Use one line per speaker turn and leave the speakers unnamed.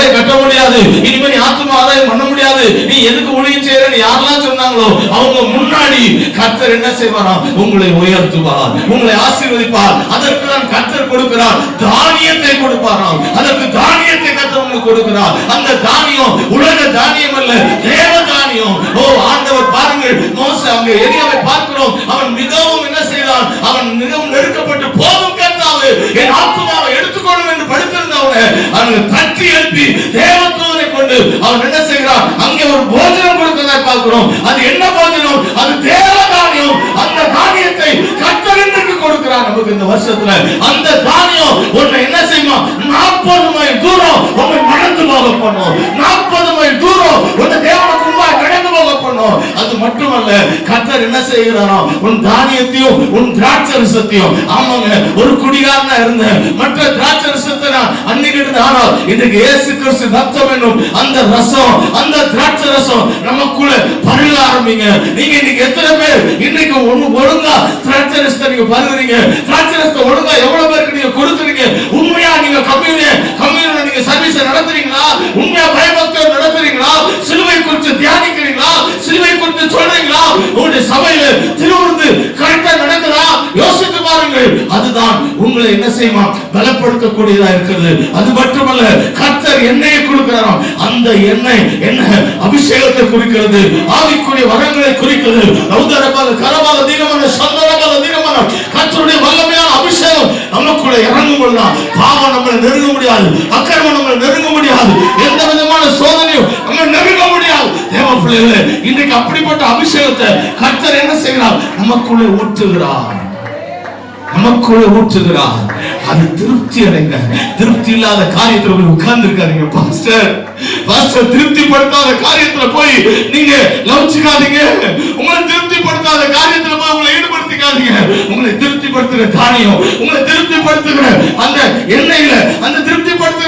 சபை கட்ட முடியாது, இனிமே நீ ஆத்தும ஆதாயம் பண்ண முடியாது, நீ எதுக்கு ஊழியம் செய்யறன்னு யாரெல்லாம் சொன்னாங்களோ அவங்க முன்னாடி கர்த்தர் என்ன செய்வாராம்? உங்களை உயர்த்துவார், உங்களை ஆசீர்வதிப்பார். அதற்கு தான் கர்த்தர் கொடுக்கிறார், தானியத்தை கொடுப்பாராம். அதற்கு தானியத்தை கர்த்தர் உங்களுக்கு கொடுக்கிறார். அந்த தானியம் உலக தானியம் அல்ல, தேவ தானியம். ஓ ஆண்டவர் பாருங்கள், மோசே அங்கே எலியாவை பார்க்கிறோம். அவன் மிகவும் என்ன செய்தான்? அவன் மிகவும் நெருக்கப்பட்டு, போதும் கர்த்தாவே என் ஆத்துமாவை எடுத்துக்கொள்ளும் என்று படுத்திருந்தவனை அவன் தட்டி எழுப்பி தேவதூதனை கொண்டு அவன் என்ன செய்கிறான்? அங்கே ஒரு போஜனம் கொடுக்கிறதை பார்க்கிறோம். அது என்ன போஜனம்? அது தேவ தானியம். அந்த தானியத்தை கர்த்தர் இன்றைக்கு கொடுக்கிறார் நமக்கு இந்த வருஷத்துல. அந்த தானியம் உன்னை என்ன செய்யுமா? 40 மைல் தூரம் உன்னை நடந்து போக பண்ணும். 40 மைல் தூரம் உன்னை தேவனுக்கு முன்பாக கடந்து போக பண்ணும். அது மட்டுமல்ல, கர்த்தர் என்ன செய்கிறாராம்? உன் தானியத்தையும் உன் திராட்சரசத்தையும். ஆமாங்க, ஒரு குடிகாரனா இருந்த மற்ற திராட்சரசத்தை நான் அன்னைக்கு இருந்த, ஆனால் இன்றைக்கு இயேசு கிறிஸ்து ரத்தம் என்னும் அந்த ரசம், அந்த திராட்சரசம் நமக்குள்ள பருக ஆரம்பிங்க. நீங்க இன்னைக்கு எத்தனை பேர் இன்னைக்கு ஒழுங்கா திராட்சரசத்தை நீங்க பருகுறீங்க? திராட்சரசத்தை ஒழுங்கா எவ்வளவு பேருக்கு நீங்க கொடுக்குறீங்க? உண்மையா நீங்க கம்யூனியன் நீங்க சர்வீஸ் நடத்துறீங்களா? உண்மையா பயபக்தியோடு நடத்துறீங்களா? சிலுவை குறித்து தியானிக்கிறீங்களா? சிலுவை குறித்து சொல்றீங்களா? உங்களுடைய சபையில திருவிருந்து கரெக்டா நடக்குதா? யோசித்து பாருங்கள். அதுதான் உங்களை என்ன செய்யுமா? பலப்படுத்தக்கூடியதா இருக்கிறது. அது மட்டுமல்ல, கர்த்தர் எண்ணெயை கொடுக்கிறாராம். அந்த எண்ணெய் என்ன? அபிஷேகத்தை குறிக்கிறது, ஆவிக்குரிய வரங்களை குறிக்கிறது. ரௌதரபால கரபால தீனமான சந்தனபால தீனமான கர்த்தருடைய வல்லமையான அபிஷேகம் நமக்குள்ள இறங்கும் பொழுதுதான் பாவம் நம்மளை நெருங்க முடியாது, அக்கிரமம் நம்மளை நெருங்க முடியாது, எந்த விதமான சோதனையும் நம்ம நெருங்க முடியாது. தேவ பிள்ளைகளே, இன்றைக்கு அப்படிப்பட்ட அபிஷேகத்தை கர்த்தர் என்ன செய்கிறார்? நமக்குள்ளே ஊற்றுகிறார், நமக்குள்ளே ஊற்றுகிறார். அது திருப்தி அடைங்க. திருப்தி இல்லாத காரியத்துல போய் உட்கார்ந்து இருக்காதீங்க பாஸ்டர். திருப்திப்படுத்தாத காரியத்துல போய் நீங்க லவச்சிக்காதீங்க. உங்களை திருப்திப்படுத்தாத காரியத்துல போய் உங்களை ஈடுபடுத்திக்காதீங்க. உங்களை திருப்திப்படுத்துகிற காரியம், உங்களை திருப்திப்படுத்துகிற அந்த எண்ணெயில, அந்த திருப்திப்படுத்துகிற